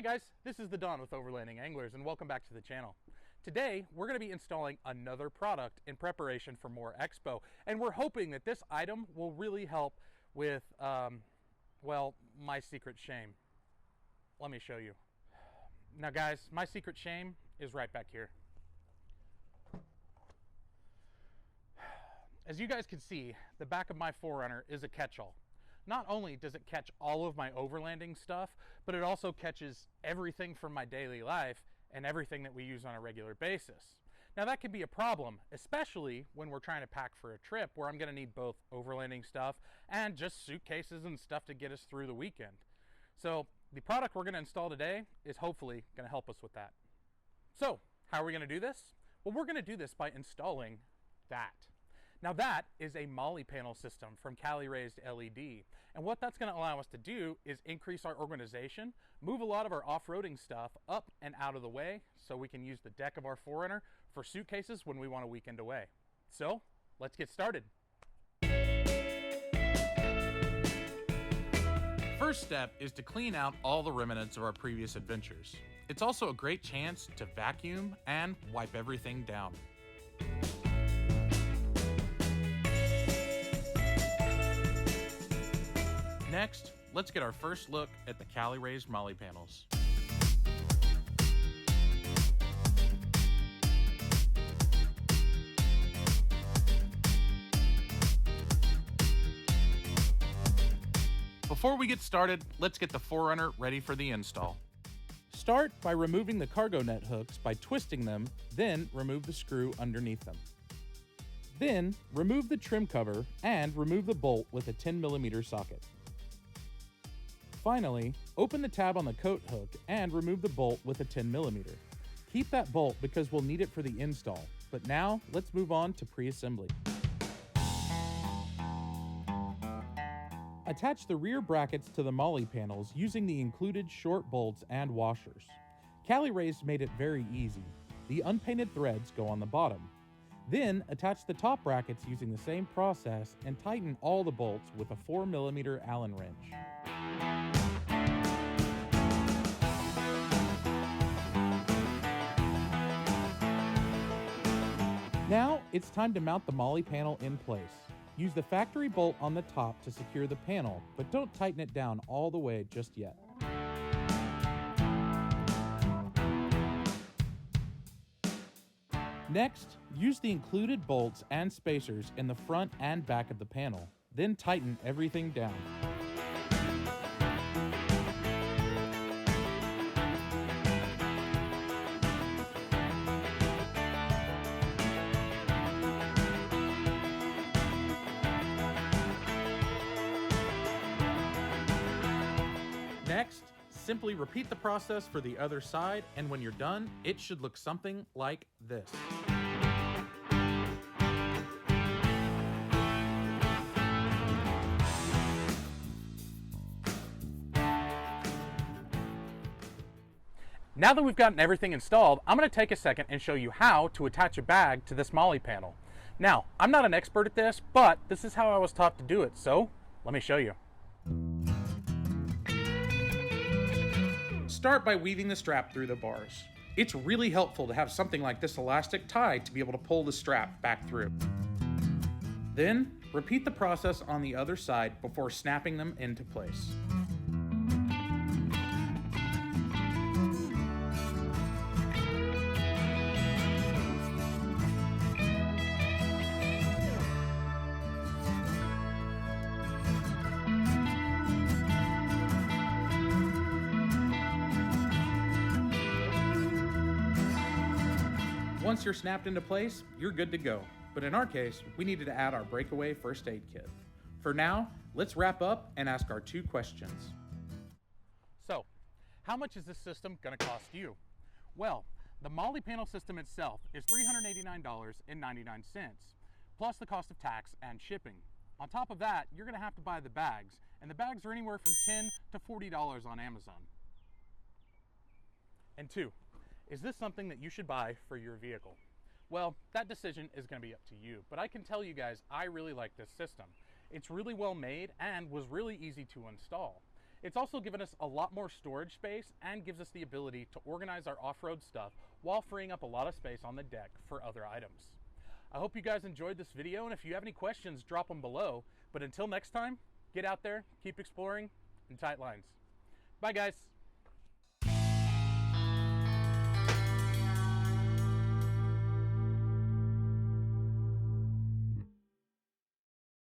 Hey guys, this is the Don with Overlanding Anglers and welcome back to the channel. Today we're going to be installing another product in preparation for more expo, and we're hoping that this item will really help with, well, my secret shame. Let me show you. Now guys, my secret shame is right back here. As you guys can see, the back of my 4Runner is a catch-all. Not only does it catch all of my overlanding stuff, but it also catches everything from my daily life and everything that we use on a regular basis. Now that can be a problem, especially when we're trying to pack for a trip where I'm going to need both overlanding stuff and just suitcases and stuff to get us through the weekend. So the product we're going to install today is hopefully going to help us with that. So how are we going to do this? Well, we're going to do this by installing that. Now that is a MOLLE panel system from Caliraised LED. And what that's going to allow us to do is increase our organization, move a lot of our off-roading stuff up and out of the way so we can use the deck of our 4Runner for suitcases when we want a weekend away. So let's get started. First step is to clean out all the remnants of our previous adventures. It's also a great chance to vacuum and wipe everything down. Next, let's get our first look at the Caliraised MOLLE panels. Before we get started, let's get the 4Runner ready for the install. Start by removing the cargo net hooks by twisting them, then remove the screw underneath them. Then, remove the trim cover and remove the bolt with a 10mm socket. Finally, open the tab on the coat hook and remove the bolt with a 10mm. Keep that bolt because we'll need it for the install, but now let's move on to pre-assembly. Attach the rear brackets to the MOLLE panels using the included short bolts and washers. Caliraised made it very easy. The unpainted threads go on the bottom. Then attach the top brackets using the same process and tighten all the bolts with a 4mm Allen wrench. Now it's time to mount the MOLLE panel in place. Use the factory bolt on the top to secure the panel, but don't tighten it down all the way just yet. Next, use the included bolts and spacers in the front and back of the panel, then tighten everything down. Next, simply repeat the process for the other side, and when you're done, it should look something like this. Now that we've gotten everything installed, I'm going to take a second and show you how to attach a bag to this MOLLE panel. Now, I'm not an expert at this, but this is how I was taught to do it, so let me show you. Start by weaving the strap through the bars. It's really helpful to have something like this elastic tied to be able to pull the strap back through. Then, repeat the process on the other side before snapping them into place. Once you're snapped into place, you're good to go. But in our case, we needed to add our breakaway first aid kit. For now, let's wrap up and ask our two questions. So, how much is this system going to cost you? Well, the MOLLE panel system itself is $389.99, plus the cost of tax and shipping. On top of that, you're going to have to buy the bags, and the bags are anywhere from $10 to $40 on Amazon. And two, is this something that you should buy for your vehicle? Well, that decision is going to be up to you, but I can tell you guys I really like this system. It's really well made and was really easy to install. It's also given us a lot more storage space and gives us the ability to organize our off-road stuff while freeing up a lot of space on the deck for other items. I hope you guys enjoyed this video, and if you have any questions, drop them below. But until next time, get out there, keep exploring, and tight lines. Bye guys.